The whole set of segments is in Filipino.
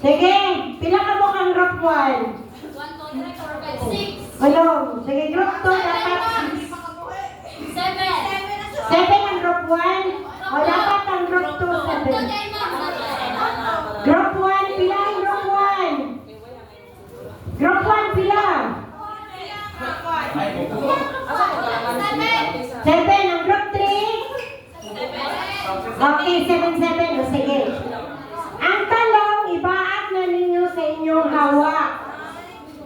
Sige, pila ka mo kang group 1? 1, 2, 3, 4, 5, 6. Ulong. Sige, group 2 dapat 7. 7 ang group 1. O dapat ang group 2 7. Group 1, pila ang group 1? Group 1, pila? 7 ang group 3? Okay, 7. O sige. Ang talong, ibaat na ninyo sa inyong hawak.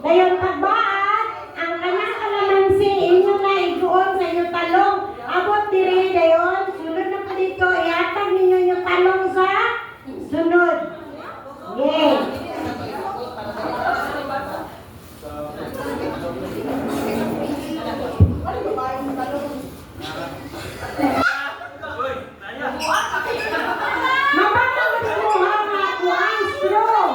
Dayon pagbaat, ang kanang kalamansi, inyo na iguon sa inyong talong. Abot diri dayon, sunod na pa dito, iatag ninyo yung talong sa sunod. Yay! Mabaka magkuha nga ako ang straw.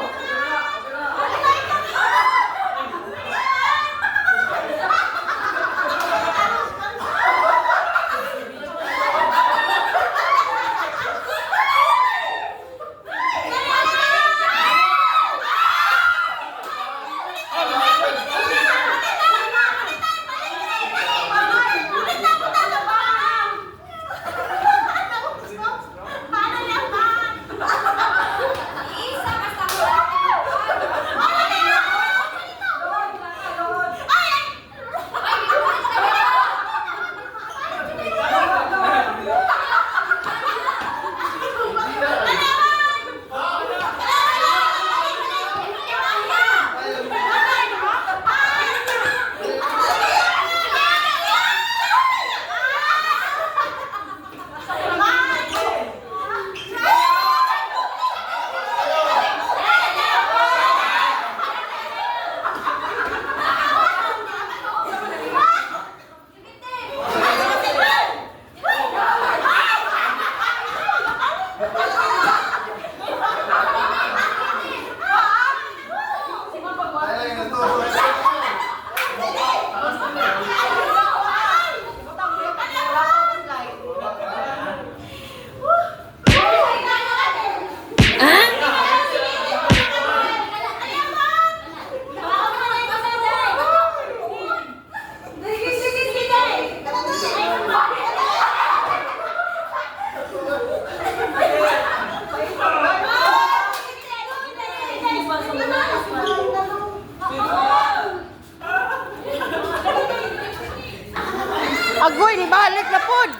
Agoy, di balik na pod.